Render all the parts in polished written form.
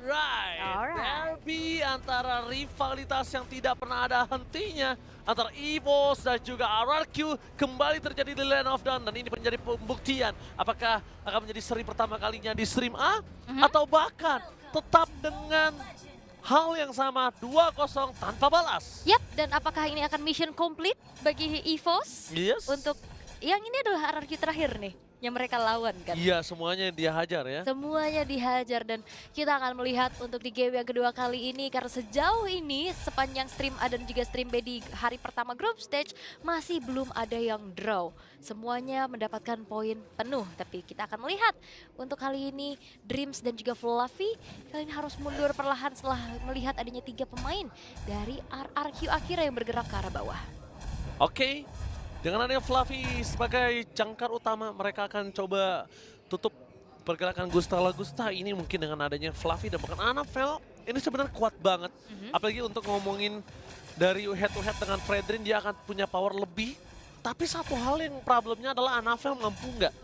Alright, Alright. derby antara rivalitas yang tidak pernah ada hentinya antara EVOS dan juga RRQ kembali terjadi di Land of Dawn, dan ini menjadi pembuktian apakah akan menjadi seri pertama kalinya di stream A atau bahkan tetap dengan hal yang sama 2-0 tanpa balas. Yap, dan apakah ini akan mission complete bagi EVOS? Yes. Untuk yang ini adalah RRQ terakhir nih yang mereka lawan kan. Iya, semuanya dia hajar ya. Semuanya dihajar, dan kita akan melihat untuk di game yang kedua kali ini karena sejauh ini sepanjang stream A dan juga stream B di hari pertama group stage masih belum ada yang draw. Semuanya mendapatkan poin penuh, tapi kita akan melihat untuk kali ini Dreams dan juga Fluffy kali ini harus mundur perlahan setelah melihat adanya 3 pemain dari RRQ Akira yang bergerak ke arah bawah. Oke, dengan adanya Fluffy sebagai jangkar utama, mereka akan coba tutup pergerakan Gusta ini mungkin dengan adanya Fluffy dan bahkan Annabelle. Ini sebenarnya kuat banget, apalagi untuk ngomongin dari head to head dengan Fredrin, dia akan punya power lebih. Tapi satu hal yang problemnya adalah Annabelle mampu nggak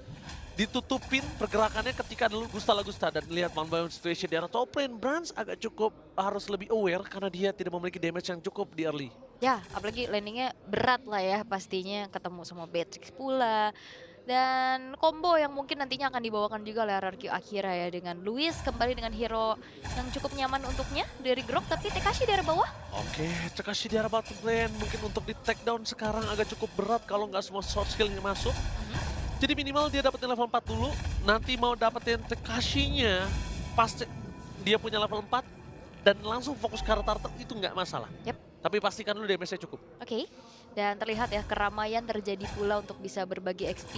ditutupin pergerakannya ketika dulu Gusta dan lihat one by one situation di arah top lane. Brands agak cukup harus lebih aware karena dia tidak memiliki damage yang cukup di early. Ya, apalagi landingnya berat lah ya pastinya, ketemu sama Beatrix pula. Dan combo yang mungkin nantinya akan dibawakan juga oleh RRQ Akira ya, dengan Luis kembali dengan hero yang cukup nyaman untuknya dari Grok, tapi Tekashi dari bawah. Oke, Tekashi di arah bottom lane mungkin untuk di take down sekarang agak cukup berat kalau nggak semua short skillnya masuk. Jadi minimal dia dapetin level 4 dulu, nanti mau dapetin Tekashinya pasti dia punya level 4 dan langsung fokus ke arah turtle itu nggak masalah. Yep. Tapi pastikan dulu damage-nya cukup. Oke, dan terlihat ya keramaian terjadi pula untuk bisa berbagi XP.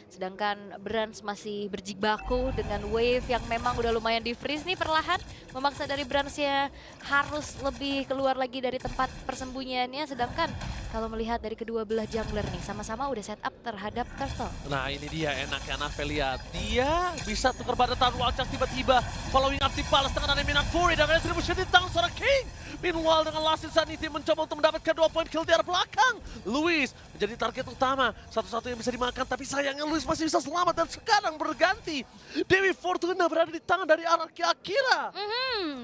Sedangkan Brands masih berjibaku dengan wave yang memang udah lumayan di-freeze nih perlahan. Memaksa dari Brands-nya harus lebih keluar lagi dari tempat persembunyiannya. Sedangkan kalau melihat dari kedua belah jungler nih, sama-sama udah setup terhadap Turtle. Nah ini dia enaknya Annabelle, lihat. Dia bisa tukar pada taruh Walchas tiba-tiba. Following up dibalas dengan Minat Fury dan retribution di tangan seorang King. Meanwhile dengan Last Insanity mencoba untuk mendapatkan 2 poin kill di arah belakang. Luis menjadi target utama, satu-satu yang bisa dimakan, tapi sayangnya Luis masih bisa selamat dan sekarang berganti. Dewi Fortuna berada di tangan dari RRQ Akira.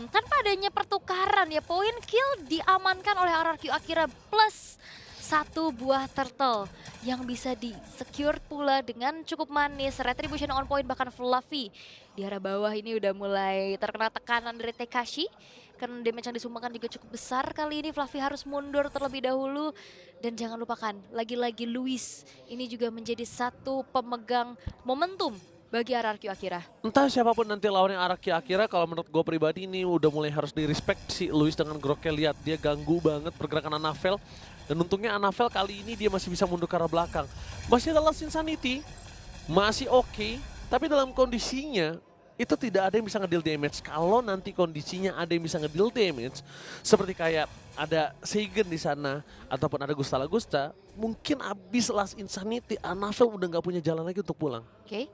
Tanpa adanya pertukaran ya, poin kill diamankan oleh RRQ Akira plus 1 buah turtle yang bisa di-secure pula dengan cukup manis. Retribution on point, bahkan Fluffy di arah bawah ini udah mulai terkena tekanan dari Tekashi. Karena damage yang disumbangkan juga cukup besar kali ini, Fluffy harus mundur terlebih dahulu. Dan jangan lupakan, lagi-lagi Luis ini juga menjadi satu pemegang momentum bagi RRQ Akira. Entah siapapun nanti lawannya RRQ Akira, kalau menurut gue pribadi ini udah mulai harus di-respect si Luis dengan groknya. Lihat, dia ganggu banget pergerakan Annabelle. Dan untungnya Annabelle kali ini dia masih bisa mundur ke arah belakang. Masih ada Last Insanity, masih oke, tapi dalam kondisinya itu tidak ada yang bisa ngedeal damage. Kalau nanti kondisinya ada yang bisa ngedeal damage, seperti kayak ada Seigen di sana ataupun ada Gusta, mungkin abis Last Insanity, Annabelle udah nggak punya jalan lagi untuk pulang. Oke.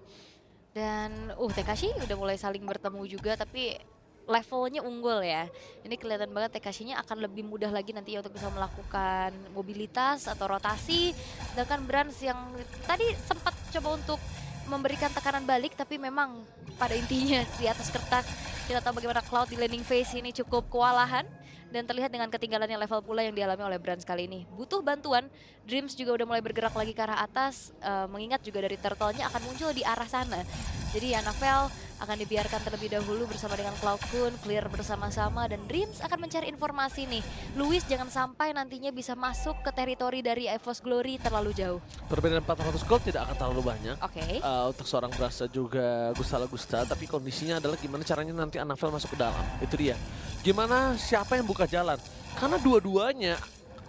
Dan Tekashi udah mulai saling bertemu juga, tapi levelnya unggul ya. Ini kelihatan banget Tekashinya akan lebih mudah lagi nanti untuk bisa melakukan mobilitas atau rotasi. Sedangkan Brands yang tadi sempat coba untuk memberikan tekanan balik, tapi memang pada intinya di atas kertas kita tahu bagaimana Cloud di landing phase ini cukup kewalahan. Dan terlihat dengan ketinggalannya level pula yang dialami oleh Brands kali ini. Butuh bantuan, Dreams juga udah mulai bergerak lagi ke arah atas, mengingat juga dari turtle-nya akan muncul di arah sana. Jadi Annabelle akan dibiarkan terlebih dahulu bersama dengan Cloud, clear bersama-sama, dan Dreams akan mencari informasi nih. Luis jangan sampai nantinya bisa masuk ke teritori dari EVOS Glory terlalu jauh. Perbedaan 400 gold tidak akan terlalu banyak. Oke. Untuk seorang Brasa juga Gusta, tapi kondisinya adalah gimana caranya nanti Annabelle masuk ke dalam. Itu dia. Gimana siapa yang buka jalan? Karena dua-duanya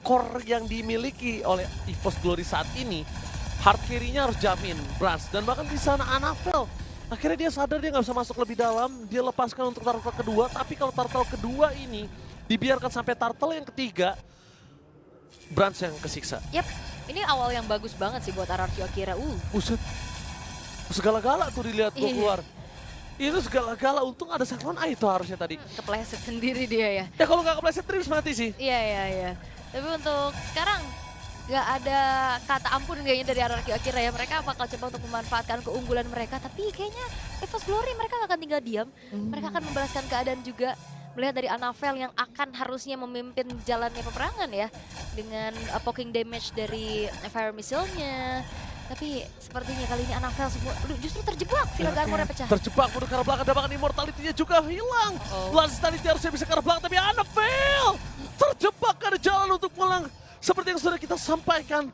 core yang dimiliki oleh EVOS Glory saat ini, hard carry-nya harus jamin Bras, dan bahkan di sana Annabelle akhirnya dia sadar dia nggak bisa masuk lebih dalam, dia lepaskan untuk turtle kedua, tapi kalau turtle kedua ini dibiarkan sampai turtle yang ketiga, Brands yang kesiksa. Yap, ini awal yang bagus banget sih buat RRQ Akira. Buset, segala-gala tuh dilihat gua Iya. keluar. Itu segala-gala, untung ada Cyclone Eye itu harusnya tadi. Kepleset sendiri dia ya. Ya kalau nggak kepleset Dreams mati sih. Iya. Tapi untuk sekarang Gak ada kata ampun kayaknya dari RRQ Akira ya. Mereka bakal coba untuk memanfaatkan keunggulan mereka. Tapi kayaknya EVOS Glory mereka gak akan tinggal diam. Mereka akan membalaskan keadaan juga. Melihat dari Anavel yang akan harusnya memimpin jalannya peperangan ya. Dengan poking damage dari Fire Missile-nya. Tapi sepertinya kali ini Anavel semua justru terjebak. Firaga Armor-nya pecah. Terjebak mundur ke arah belakang, dapatkan immortality-nya juga hilang. Lance tadi harusnya bisa ke arah belakang, tapi Anavel terjebak ada jalan untuk pulang. Seperti yang sudah kita sampaikan,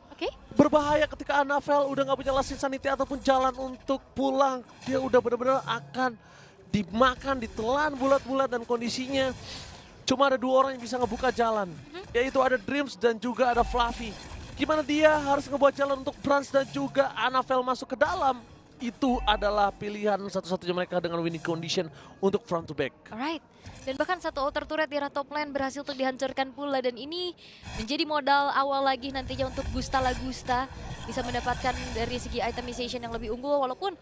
berbahaya ketika Anavel udah nggak punya last insanity ataupun jalan untuk pulang. Dia udah benar-benar akan dimakan, ditelan bulat-bulat dan kondisinya cuma ada 2 orang yang bisa ngebuka jalan. Yaitu ada Dreams dan juga ada Fluffy. Gimana dia harus ngebuat jalan untuk Brans dan juga Anavel masuk ke dalam. Itu adalah pilihan satu-satunya mereka dengan winning condition untuk front to back. Alright. Dan bahkan satu outer turret di arah top lane berhasil untuk dihancurkan pula. Dan ini menjadi modal awal lagi nantinya untuk Gusta Lagusta. Bisa mendapatkan dari segi itemization yang lebih unggul. Walaupun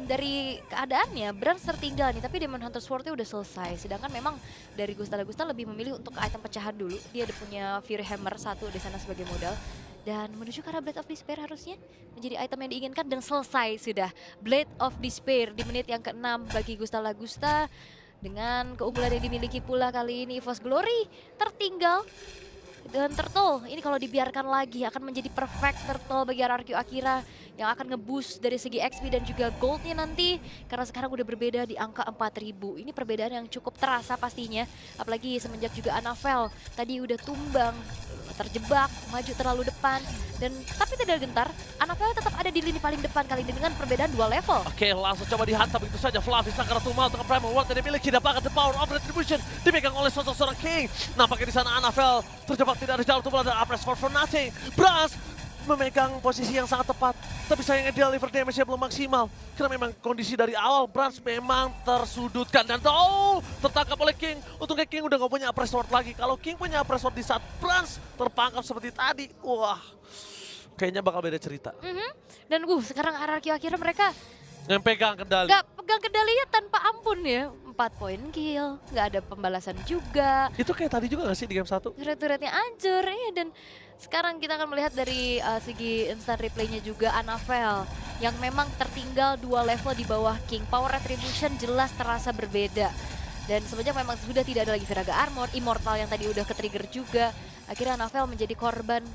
dari keadaannya Brans tertinggal nih. Tapi Demon Hunter Sword-nya udah selesai. Sedangkan memang dari Gusta Lagusta lebih memilih untuk item pecahan dulu. Dia ada punya Fury Hammer 1 di sana sebagai modal. Dan menuju ke arah Blade of Despair harusnya menjadi item yang diinginkan dan selesai sudah. Blade of Despair di menit yang ke-6 bagi Gusta Lagusta. Dengan keunggulan yang dimiliki pula kali ini EVOS Glory tertinggal. Dan Turtle ini kalau dibiarkan lagi akan menjadi perfect Turtle bagi RRQ Akira. Yang akan nge-boost dari segi XP dan juga goldnya nanti. Karena sekarang udah berbeda di angka 4.000. Ini perbedaan yang cukup terasa pastinya. Apalagi semenjak juga Anavel tadi udah tumbang. Terjebak, maju terlalu depan, dan tapi tidak gentar, Anavel tetap ada di lini paling depan kali ini dengan perbedaan 2 level. Oke, langsung coba dihantam begitu saja. Fluffy Sakara Tumal dengan Primal World yang dimiliki, dapatkan the power of retribution dipegang oleh sosok seorang King. Nampaknya di sana Anavel terjebak, tidak ada jalan untuk ada Apres for nothing. Brans memegang posisi yang sangat tepat, tapi sayangnya deliver damage-nya belum maksimal. Karena memang kondisi dari awal Brans memang tersudutkan dan tertangkap oleh King. Untungnya King udah gak punya Apres Sword lagi. Kalau King punya Apres Sword di saat Brans terpangkap seperti tadi, wah, kayaknya bakal beda cerita. Dan sekarang RRQ akhirnya mereka yang pegang kendali. gak pegang kendalinya tanpa ampun ya. 4 poin kill, gak ada pembalasan juga. Itu kayak tadi juga gak sih di game 1? Turret-turretnya hancur, ya. Dan sekarang kita akan melihat dari segi instant replaynya juga Anavel yang memang tertinggal 2 level di bawah King. Power retribution jelas terasa berbeda. Dan semenjak memang sudah tidak ada lagi Viraga Armor, Immortal yang tadi udah ke-trigger juga. Akhirnya Anavel menjadi korban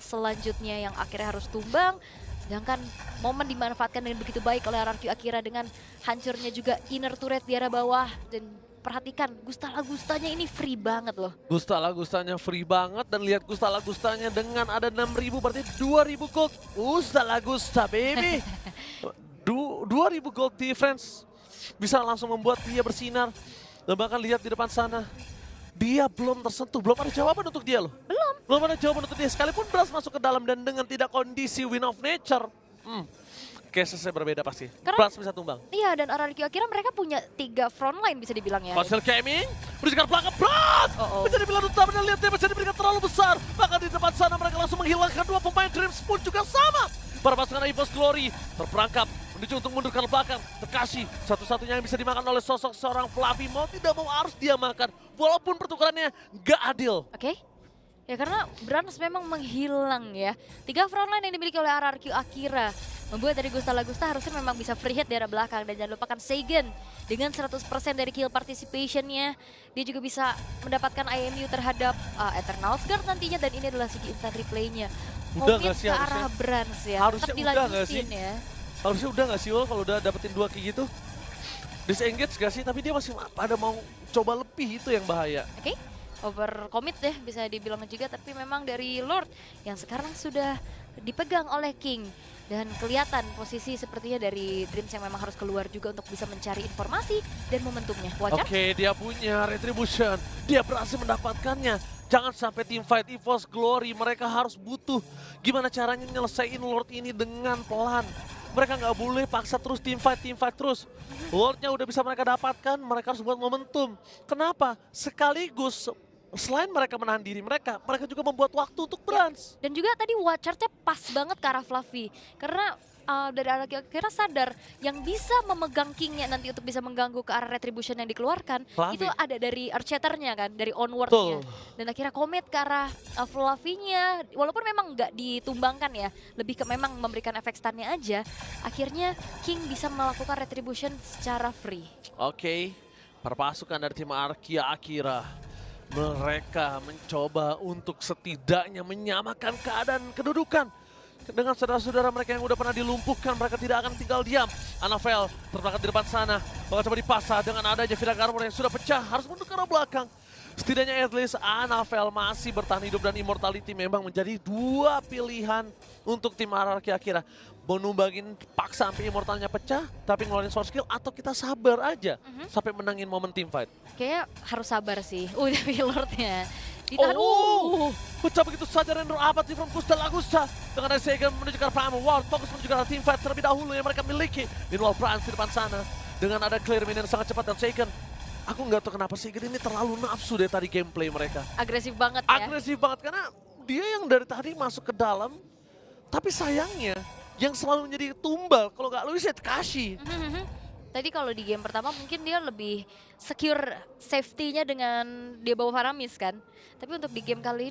selanjutnya yang akhirnya harus tumbang. Sedangkan momen dimanfaatkan dengan begitu baik oleh RRQ Akira dengan hancurnya juga inner turret di arah bawah. Dan perhatikan Gusta Lagustanya ini free banget loh. Gusta Lagustanya free banget dan lihat Gusta Lagustanya dengan ada 6.000 berarti 2.000 gold. Gusta Lagusta baby. 2.000 gold difference bisa langsung membuat dia bersinar. Dan bahkan lihat di depan sana. Dia belum tersentuh, belum ada jawaban untuk dia loh. Belum ada jawaban untuk dia. Sekalipun Brans masuk ke dalam dan dengan tidak kondisi win of nature. Case-nya berbeda pasti. Brans bisa tumbang. Iya, dan RRQ Akira mereka punya 3 frontline bisa dibilang ya. Konsil Gaming, menuju belakang Brans! Menjadi pilihan utama dan lihat dia bisa diberikan terlalu besar. Bahkan di depan sana mereka langsung menghilangkan 2 pemain Dreams pun juga sama. Para pasukan EVOS Glory terperangkap menuju untuk mundur ke belakang. Tekashi satu-satunya yang bisa dimakan oleh sosok seorang Fluffy. Mau tidak mau harus dia makan. Walaupun pertukarannya gak adil. Oke. Ya karena Brans memang menghilang ya. 3 frontline yang dimiliki oleh RRQ Akira membuat dari Gusta Lagusta harusnya memang bisa free hit dari arah belakang. Dan jangan lupakan Seigen dengan 100% dari kill participationnya. Dia juga bisa mendapatkan IMU terhadap Eternal Guard nantinya. Dan ini adalah segi instant replaynya. Udah gak sih ke arah harusnya? Brans ya. Harusnya tetap udah gak sih? ya. Harusnya udah gak sih kalau udah dapetin 2 kayak gitu? Disengage gak sih? Tapi dia masih pada mau coba lebih, itu yang bahaya. Oke. Overcommit deh bisa dibilang juga, tapi memang dari Lord yang sekarang sudah dipegang oleh King. Dan kelihatan posisi sepertinya dari Dreams yang memang harus keluar juga untuk bisa mencari informasi dan momentumnya. Wajar? Oke, dia punya Retribution. Dia berhasil mendapatkannya. Jangan sampai teamfight EVOS Glory, mereka harus butuh gimana caranya nyelesain Lord ini dengan pelan. Mereka nggak boleh paksa terus teamfight terus. Lordnya udah bisa mereka dapatkan, mereka harus buat momentum. Kenapa? Sekaligus selain mereka menahan diri mereka juga membuat waktu untuk Brans. Dan juga tadi Watch Charge-nya pas banget ke arah Fluffy. Karena dari arah kira sadar yang bisa memegang Kingnya nanti untuk bisa mengganggu ke arah Retribution yang dikeluarkan Fluffy. itu ada dari Earthshatternya kan, dari onwardnya. Betul. Dan akhirnya Comet ke arah Fluffy-nya, walaupun memang nggak ditumbangkan ya, lebih ke memang memberikan efek stun-nya aja. Akhirnya King bisa melakukan Retribution secara free. Oke, perpasukan dari tim Arkia Akira. Mereka mencoba untuk setidaknya menyamakan keadaan kedudukan. Dengan saudara-saudara mereka yang udah pernah dilumpuhkan, mereka tidak akan tinggal diam. Anavel terperangkap di depan sana, bakal coba dipasang dengan adanya Viraga Armor yang sudah pecah, harus mundur ke arah belakang. Setidaknya at least Anavel masih bertahan hidup dan Immortality memang menjadi dua pilihan untuk tim Arkia Akira. Mau numbangin paksa sampai Immortalnya pecah, tapi ngeluarin source skill, atau kita sabar aja sampai menangin momen team fight. Kayaknya harus sabar sih. Tapi Lordnya ditahan. Pecah begitu saja Render Apathy from Gusta Lagusta. Dengan ada Sega menuju ke arah Primal World, fokus menuju ke arah team fight terlebih dahulu yang mereka miliki. Meanwhile Brans di depan sana, dengan ada clear minion sangat cepat dan Seiken. Aku nggak tahu kenapa Seiken ini terlalu nafsu dari tadi gameplay mereka. Agresif banget ya. Agresif banget karena dia yang dari tadi masuk ke dalam, tapi sayangnya yang selalu menjadi tumbal kalau nggak Luis ya Tekashi. Tadi kalau di game pertama mungkin dia lebih secure safety-nya dengan dia bawa Faramis kan. Tapi untuk di game kali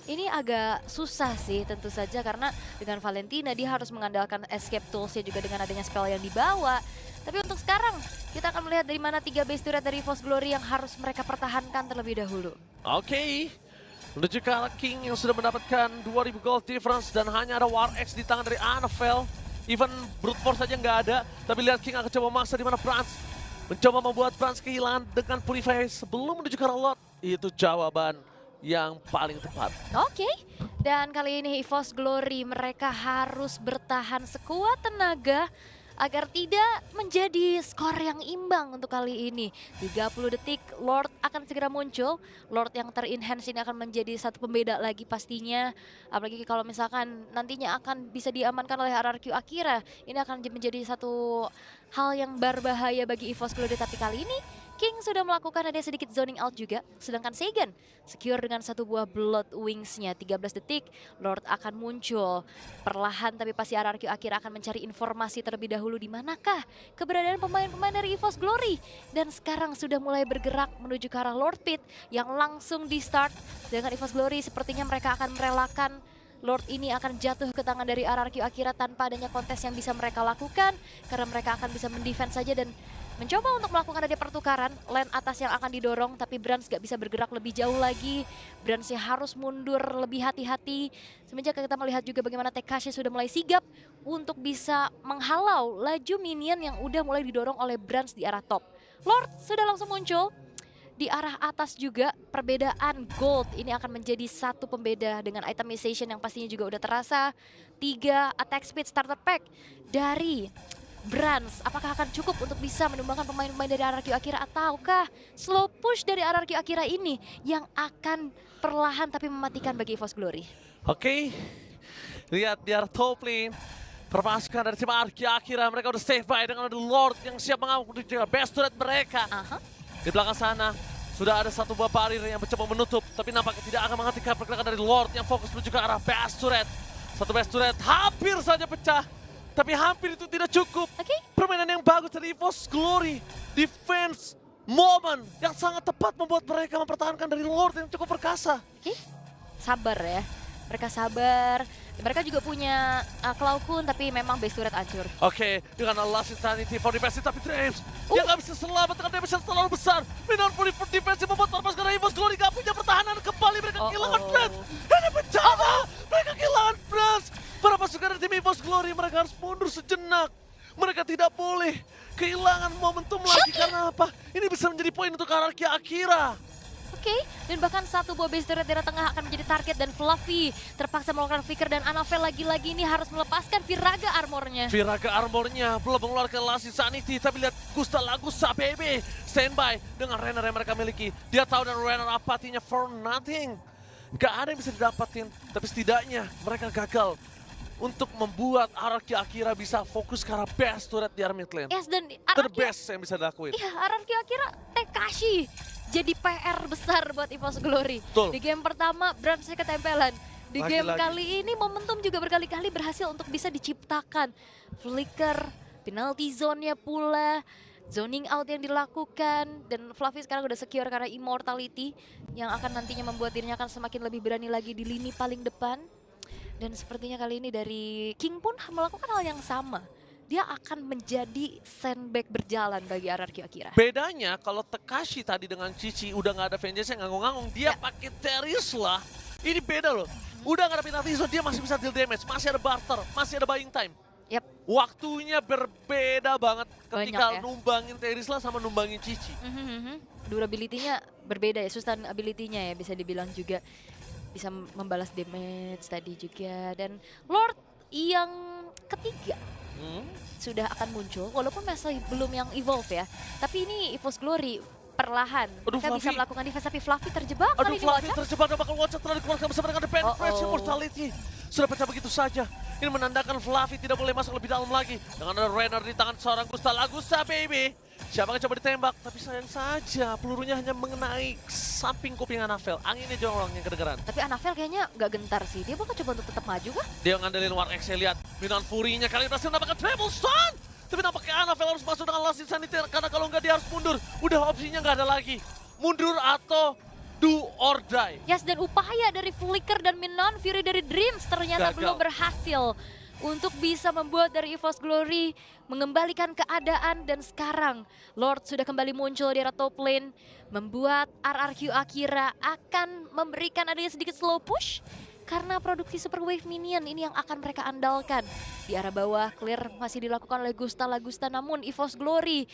ini agak susah sih tentu saja karena dengan Valentina dia harus mengandalkan escape tools-nya juga dengan adanya spell yang dibawa. Tapi untuk sekarang kita akan melihat dari mana 3 base turret dari Force Glory yang harus mereka pertahankan terlebih dahulu. Oke, menuju ke arah King yang sudah mendapatkan 2000 gold difference dan hanya ada War X di tangan dari Anavel. Even Brute Force saja nggak ada, tapi lihat King akan coba memaksa di mana Brans mencoba membuat Brans kehilangan dengan Purify sebelum menuju ke arah Lot. Itu jawaban yang paling tepat. Oke, dan kali ini EVOS Glory mereka harus bertahan sekuat tenaga agar tidak menjadi skor yang imbang untuk kali ini. 30 detik, Lord akan segera muncul. Lord yang ter-enhance ini akan menjadi satu pembeda lagi pastinya. Apalagi kalau misalkan nantinya akan bisa diamankan oleh RRQ Akira. Ini akan menjadi satu hal yang berbahaya bagi EVOS Glory. Tapi kali ini King sudah melakukan ada sedikit zoning out juga. Sedangkan Seigen secure dengan satu buah Blood Wings-nya. 13 detik, Lord akan muncul. Perlahan tapi pasti RRQ Akira akan mencari informasi terlebih dahulu di manakah keberadaan pemain-pemain dari EVOS Glory. Dan sekarang sudah mulai bergerak menuju ke arah Lord Pit yang langsung di start. Dengan EVOS Glory sepertinya mereka akan merelakan Lord ini akan jatuh ke tangan dari RRQ Akira tanpa adanya kontes yang bisa mereka lakukan. Karena mereka akan bisa mendefense saja dan mencoba untuk melakukan ada pertukaran. Lane atas yang akan didorong tapi Brans gak bisa bergerak lebih jauh lagi. Bransnya harus mundur lebih hati-hati. Semenjak kita melihat juga bagaimana Tekashi sudah mulai sigap untuk bisa menghalau laju minion yang udah mulai didorong oleh Brans di arah top. Lord sudah langsung muncul. Di arah atas juga perbedaan gold ini akan menjadi satu pembeda dengan itemization yang pastinya juga udah terasa. 3 attack speed starter pack dari Brans. Apakah akan cukup untuk bisa menumbangkan pemain-pemain dari RRQ Akira ataukah slow push dari RRQ Akira ini yang akan perlahan tapi mematikan bagi EVOS Glory? Oke, lihat di arah top lane. Perpasukan dari tim Arkia Akira, mereka udah save by dengan ada Lord yang siap mengamuk di best turret mereka. Di belakang sana sudah ada satu buah barrier yang mencoba menutup, tapi nampaknya tidak akan menghentikan pergerakan dari Lord yang fokus menuju ke arah best turret. Satu best turret hampir saja pecah, tapi hampir itu tidak cukup. Permainan yang bagus dari EVOS Glory, defense moment yang sangat tepat membuat mereka mempertahankan dari Lord yang cukup perkasa. Sabar ya, mereka sabar. Mereka juga punya Claw Kun tapi memang base turret hancur. Oke, dengan last insanity for defensive tapi Traves dia nggak bisa selamat dengan damage yang terlalu besar. Minor for defensive membuat perpasukan EVOS Glory nggak punya pertahanan, kembali mereka kehilangan Brans. Ini bencana, mereka kehilangan Brans. Para pasukan dari tim EVOS Glory mereka harus mundur sejenak. Mereka tidak boleh kehilangan momentum lagi karena apa? Ini bisa menjadi poin untuk RRQ Akira. Oke, dan bahkan satu buah base turret daerah tengah akan menjadi target dan Fluffy terpaksa melakukan flicker dan Anavel lagi-lagi ini harus melepaskan Viraga armornya. Viraga armornya belum mengeluarkan Last Insanity, tapi lihat Gusta Lagusa BB standby dengan Renner yang mereka miliki. Dia tahu dan Renner apatinya for nothing. Gak ada yang bisa didapatin, tapi setidaknya mereka gagal untuk membuat RRQ Akira bisa fokus ke arah best turret di arah mid lane. Yes, dan Itu the best yang bisa dilakuin. Iya, RRQ Akira Tekashi jadi PR besar buat EVOS Glory. Betul. Di game pertama Bransnya ketempelan. Di game Lagi-lagi. kali ini momentum juga berkali-kali berhasil untuk bisa diciptakan. Flicker, penalty zone-nya pula, zoning out yang dilakukan, dan Fluffy sekarang udah secure karena immortality yang akan nantinya membuat dirinya akan semakin lebih berani lagi di lini paling depan. Dan sepertinya kali ini dari King pun melakukan hal yang sama. Dia akan menjadi sandbag berjalan bagi RRQ Akira. Bedanya kalau Tekashi tadi dengan Cici udah nggak ada vengeance yang nganggung-nganggung, dia pakai Terisla. Ini beda loh. Udah nggak ada penalty zone, dia masih bisa deal damage, masih ada barter, masih ada buying time. Yap. Waktunya berbeda banget ketika Banyak ya. numbangin Terisla sama numbangin Cici. Durability-nya berbeda ya, sustainability-nya ya bisa dibilang juga. Bisa membalas damage tadi juga. Dan Lord yang ketiga sudah akan muncul, walaupun masih belum yang evolve ya. Tapi ini EVOS Glory perlahan. Aduh, Mereka bisa Fluffy. melakukan defense, tapi Fluffy terjebak Aduh, kali ini Fluffy Watcha. terjebak dan bakal Watcha telah dikeluarkan bersama dengan The Penetration Uh-oh. Mortality. Sudah pecah begitu saja. Ini menandakan Fluffy tidak boleh masuk lebih dalam lagi. Dengan ada Renner di tangan seorang Gusta Lagusta, baby. Siapa yang coba ditembak, tapi sayang saja pelurunya hanya mengenai samping kuping Anafel. Anginnya jorong yang kedengeran. Tapi Anafel kayaknya nggak gentar sih. Dia bakal coba untuk tetap maju kah? Dia ngandelin War X, saya lihat. Minan Fury-nya kali ini berhasil mendapatkan Treble Stun. Tapi nampaknya Anafel harus masuk dengan Last Insanity karena kalau nggak dia harus mundur. Udah opsinya nggak ada lagi. Mundur atau do or die. Yes, dan upaya dari Flicker dan Minon Fury dari Dreams ternyata Gagal. belum berhasil untuk bisa membuat dari EVOS Glory mengembalikan keadaan. Dan sekarang Lord sudah kembali muncul di arah top lane, membuat RRQ Akira akan memberikan adanya sedikit slow push karena produksi Super Wave Minion ini yang akan mereka andalkan. Di arah bawah clear masih dilakukan oleh Gusta Lagusta, namun EVOS Glory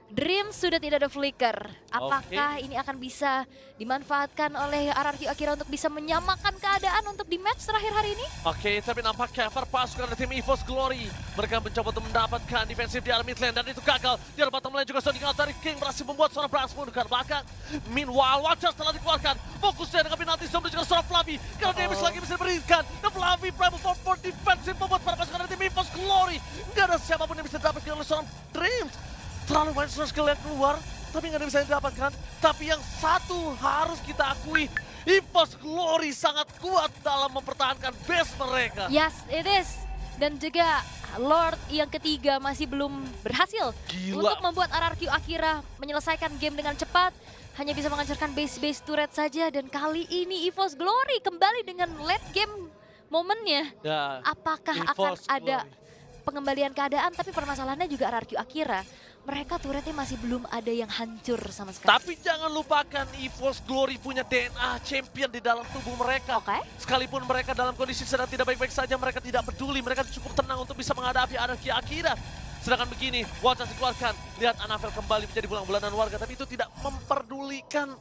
Dreams sudah tidak ada Flicker. Apakah ini akan bisa dimanfaatkan oleh RRQ Akira untuk bisa menyamakan keadaan untuk di match terakhir hari ini? Oke, tapi nampaknya perpasukan dari tim EVOS Glory. Mereka mencoba untuk mendapatkan defensif di arah mid lane dan itu gagal. Di arah bottom lane juga Sonic Out dari King berhasil membuat seorang Brass mundur ke belakang. Meanwhile, Watchers telah dikeluarkan. Fokusnya dengan penalti zone dan juga seorang Fluffy. Karena damage lagi bisa diberikan. Dan Fluffy Primal for defensif membuat perpasukan dari tim EVOS Glory. Nggak ada siapapun yang bisa didapatkan oleh seorang Dreams. Terlalu banyak skill yang keluar, tapi nggak ada bisa didapatkan. Tapi yang satu harus kita akui, EVOS Glory sangat kuat dalam mempertahankan base mereka. Yes, it is. Dan juga Lord yang ketiga masih belum berhasil Gila. untuk membuat RRQ Akira menyelesaikan game dengan cepat. Hanya bisa menghancurkan base-base turret saja. Dan kali ini EVOS Glory kembali dengan late game momennya. Ya, Apakah EVOS akan ada Glory. pengembalian keadaan? Tapi permasalahannya juga RRQ Akira, mereka turretnya masih belum ada yang hancur sama sekali. Tapi jangan lupakan EVOS Glory punya DNA champion di dalam tubuh mereka. Oke. Sekalipun mereka dalam kondisi sedang tidak baik-baik saja, mereka tidak peduli. Mereka cukup tenang untuk bisa menghadapi RRQ Akira. Sedangkan begini, Watchers dikeluarkan. Lihat Anafel kembali menjadi bulan-bulanan warga, tapi itu tidak memperdulikan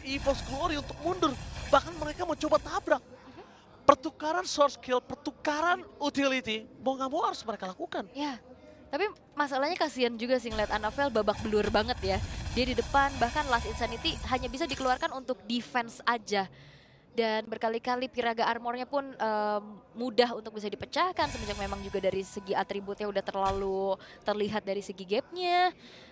EVOS Glory untuk mundur. Bahkan mereka mau coba tabrak. Pertukaran source kill, pertukaran utility, mau nggak mau harus mereka lakukan. Ya, tapi masalahnya kasihan juga sih ngeliat Anafel babak belur banget ya. Dia di depan, bahkan Last Insanity hanya bisa dikeluarkan untuk defense aja. Dan berkali-kali Piraga Armornya pun mudah untuk bisa dipecahkan, semenjak memang juga dari segi atributnya udah terlalu terlihat dari segi gapnya.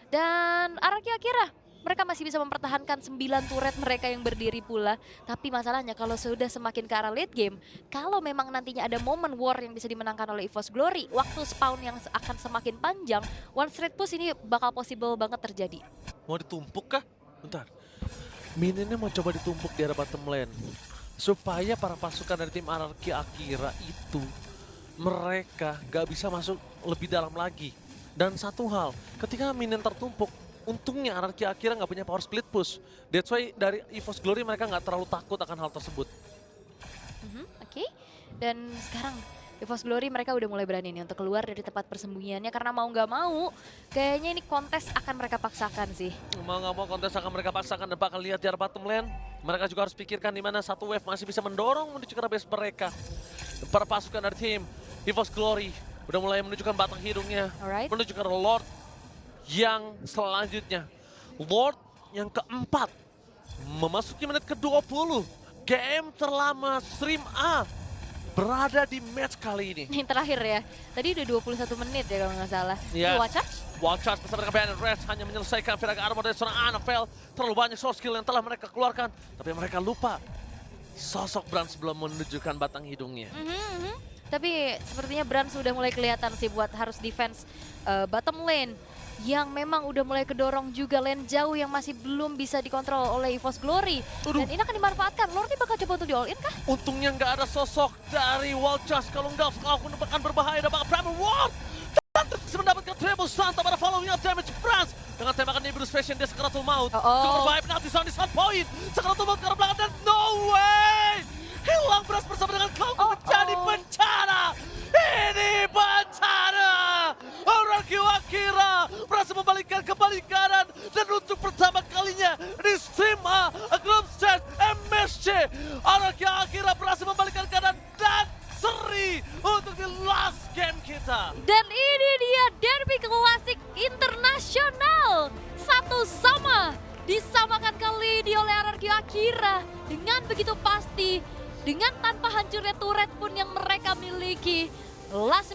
Dan RRQ Akira, mereka masih bisa mempertahankan 9 turret mereka yang berdiri pula. Tapi masalahnya kalau sudah semakin ke arah late game, kalau memang nantinya ada momen war yang bisa dimenangkan oleh EVOS Glory, waktu spawn yang akan semakin panjang, one straight push ini bakal possible banget terjadi. Mau ditumpuk kah? Bentar. Minionnya mau coba ditumpuk di arah bottom lane. Supaya para pasukan dari tim RRQ Akira itu, mereka gak bisa masuk lebih dalam lagi. Dan satu hal, ketika minion tertumpuk, untungnya RRQ Akira nggak punya power split push. That's why dari EVOS Glory mereka nggak terlalu takut akan hal tersebut. Oke. Dan sekarang EVOS Glory mereka udah mulai berani nih untuk keluar dari tempat persembunyiannya, karena mau nggak mau kayaknya ini kontes akan mereka paksakan sih. Mau nggak mau kontes akan mereka paksakan dan bakal lihat di arah bottom lane. Mereka juga harus pikirkan di mana satu wave masih bisa mendorong menuju ke arah base mereka. Para pasukan dari tim EVOS Glory udah mulai menunjukkan batang hidungnya, Alright. menuju ke arah Lord yang selanjutnya. Lord yang keempat, memasuki menit ke-20. Game terlama Stream A berada di match kali ini. Yang terakhir ya, tadi udah 21 menit ya kalau nggak salah. Yes. Watchers? Watchers bersama dengan Bandit Rest hanya menyelesaikan Piraga Armor dari seorang Anafel. Terlalu banyak source skill yang telah mereka keluarkan, tapi mereka lupa sosok Brans belum menunjukkan batang hidungnya. Tapi sepertinya Brand sudah mulai kelihatan sih buat harus defense bottom lane yang memang udah mulai kedorong juga lane jauh yang masih belum bisa dikontrol oleh EVOS Glory. Aduh. Dan ini akan dimanfaatkan. Lordi bakal coba untuk di all in kah? Untungnya nggak ada sosok dari Walchus. Kalau nggak, aku akan berbahaya dan bakal Primal Ward. Dan bisa mendapatkan treble stun pada following damage Brans. Dengan tembakan Nimbus Fashion dia Sakaratul Maut. Cukup berbahaya penalti sound di sound point. Sakaratul Maut ke arah belakang dan no way! Hilang Brans bersama dengan Kongko menjadi bencana. Ini bencana. Araki Akira berhasil membalikkan kembali kanan. Dan untuk pertama kalinya di stream A Group Stage MSC. Araki Akira berhasil membalikkan kanan dan seri untuk di last game kita. Dan ini dia derby klasik internasional. Satu sama disamakan kali ini oleh Araki Akira. Dengan begitu pasti, dengan tanpa hancurnya turret pun yang mereka miliki. Last